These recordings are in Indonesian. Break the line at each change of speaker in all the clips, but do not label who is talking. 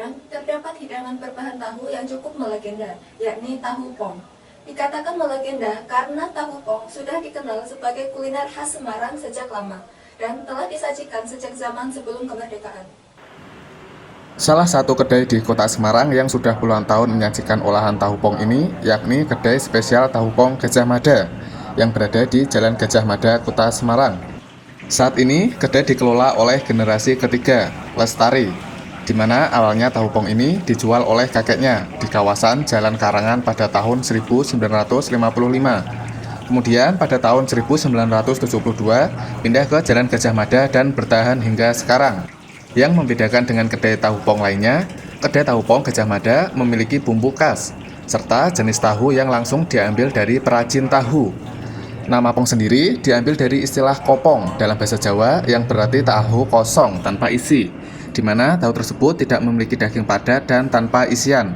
Semarang terdapat hidangan berbahan tahu yang cukup melegenda, yakni tahu pong. Dikatakan melegenda karena tahu pong sudah dikenal sebagai kuliner khas Semarang sejak lama dan telah disajikan sejak zaman sebelum kemerdekaan.
Salah satu kedai di kota Semarang yang sudah puluhan tahun menyajikan olahan tahu pong ini, yakni kedai spesial tahu pong Gajah Mada, yang berada di Jalan Gajah Mada, Kota Semarang. Saat ini, kedai dikelola oleh generasi ketiga, Lestari, di mana awalnya tahu pong ini dijual oleh kakeknya di kawasan Jalan Karangan pada tahun 1955. Kemudian pada tahun 1972 pindah ke Jalan Gajah Mada dan bertahan hingga sekarang. Yang membedakan dengan kedai tahu pong lainnya, kedai tahu pong Gajah Mada memiliki bumbu khas, serta jenis tahu yang langsung diambil dari perajin tahu. Nama pong sendiri diambil dari istilah kopong dalam bahasa Jawa yang berarti tahu kosong tanpa isi, di mana tahu tersebut tidak memiliki daging padat dan tanpa isian.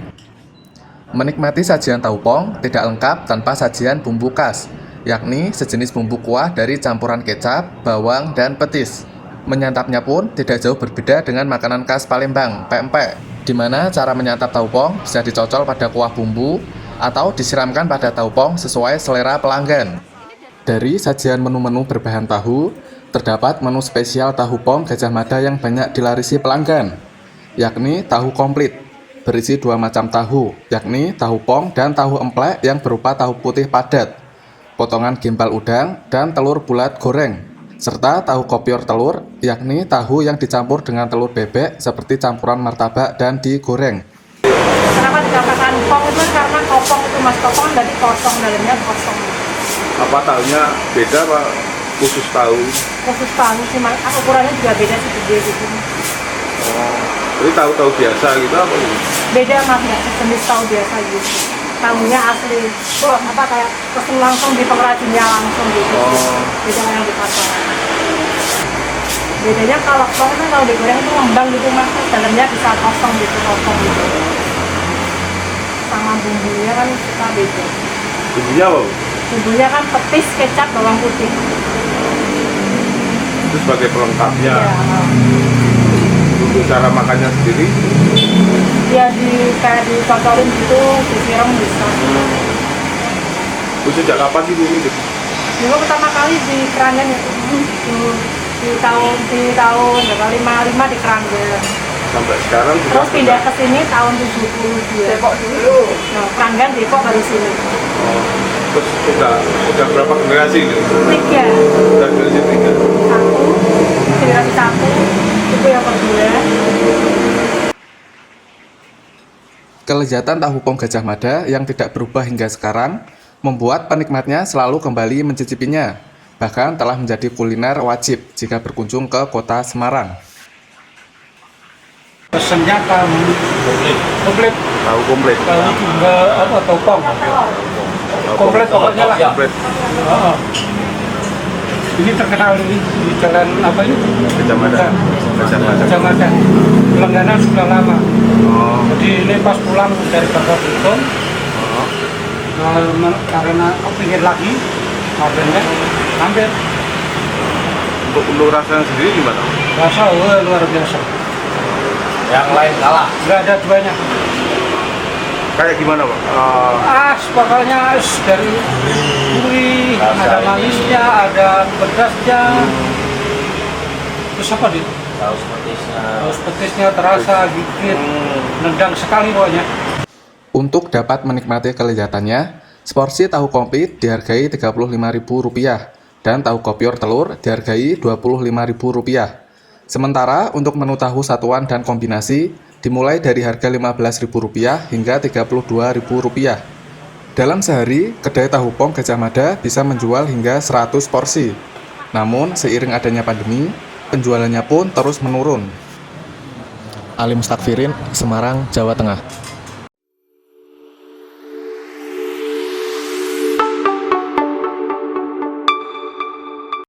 Menikmati sajian tahu pong tidak lengkap tanpa sajian bumbu khas, yakni sejenis bumbu kuah dari campuran kecap, bawang, dan petis. Menyantapnya pun tidak jauh berbeda dengan makanan khas Palembang, pempek, di mana cara menyantap tahu pong bisa dicocol pada kuah bumbu atau disiramkan pada tahu pong sesuai selera pelanggan. Dari sajian menu-menu berbahan tahu, terdapat menu spesial tahu pong Gajah Mada yang banyak dilarisi pelanggan, yakni tahu komplit, berisi dua macam tahu, yakni tahu pong dan tahu emplek yang berupa tahu putih padat, potongan gimbal udang, dan telur bulat goreng, serta tahu kopior telur, yakni tahu yang dicampur dengan telur bebek seperti campuran martabak dan digoreng.
Kenapa dikatakan pong itu karena kopong itu mas, kopong dari kosong, dalamnya kosong.
Apa tahunya beda pak? Khusus tahu?
Khusus tahu sih mas, ukurannya juga beda sih, gede gitu.
Oh, jadi tahu-tahu biasa gitu apa?
Beda mas, nggak sejenis tahu biasa gitu. Tahunya asli, apa kayak pesen langsung di pengrajinnya langsung gitu.
Oh.
Beda yang di pasar. Bedanya kalau pong itu kalau digoreng itu ngembang gitu mas, dalamnya bisa kosong gitu, kosong gitu. Sama bumbunya kan kita beda.
Bumbunya apa?
Bumbunya kan petis, kecap, bawang putih.
Itu sebagai pelengkapnya.
Ya,
Untuk cara makannya sendiri?
ya kayak dicocorin gitu, disiram bisa.
Itu sejak kapan sih Bu?
Dulu pertama kali di Keranggan ya, di tahun 55 di Keranggan.
Sampai sekarang sudah
Terus pindah ke sini tahun 72. Depok dulu. Nah, Keranggan, Depok baru sini.
Oh, terus udah berapa generasi ini?
3.
Udah generasi 3.
Generasi 1, itu yang kedua.
Kelezatan tahu pong Gajah Mada yang tidak berubah hingga sekarang membuat penikmatnya selalu kembali mencicipinya. Bahkan telah menjadi kuliner wajib jika berkunjung ke kota Semarang.
Pesennya tahu komplit,
Tahu komplit.
tahu juga apa topong, komplit pokoknya lah.
Komplit.
Oh. Ini terkenal di jalan apa ini?
Gajah Mada. Gajah Mada.
Gajah Mada. Langganan sudah lama.
Oh.
Jadi ini pas pulang dari Bangka Belitung,
Oh.
karena pinggir lagi, harganya hampir.
Untuk rasanya sendiri gimana?
Rasa luar biasa.
Yang lain kalah.
Nggak ada duanya.
Kayak gimana Pak?
Pokoknya dari gurih, ada manisnya, ada pedasnya. Terus apa nih? Saus petisnya terasa gigit, nendang sekali pokoknya.
Untuk dapat menikmati kelezatannya, seporsi tahu komplit dihargai Rp35.000 dan tahu kopior telur dihargai Rp25.000. Sementara untuk menu tahu satuan dan kombinasi dimulai dari harga Rp15.000 hingga Rp32.000. Dalam sehari, kedai tahu pong Gajah Mada bisa menjual hingga 100 porsi. Namun, seiring adanya pandemi, penjualannya pun terus menurun. Ali Mustakfirin, Semarang, Jawa Tengah.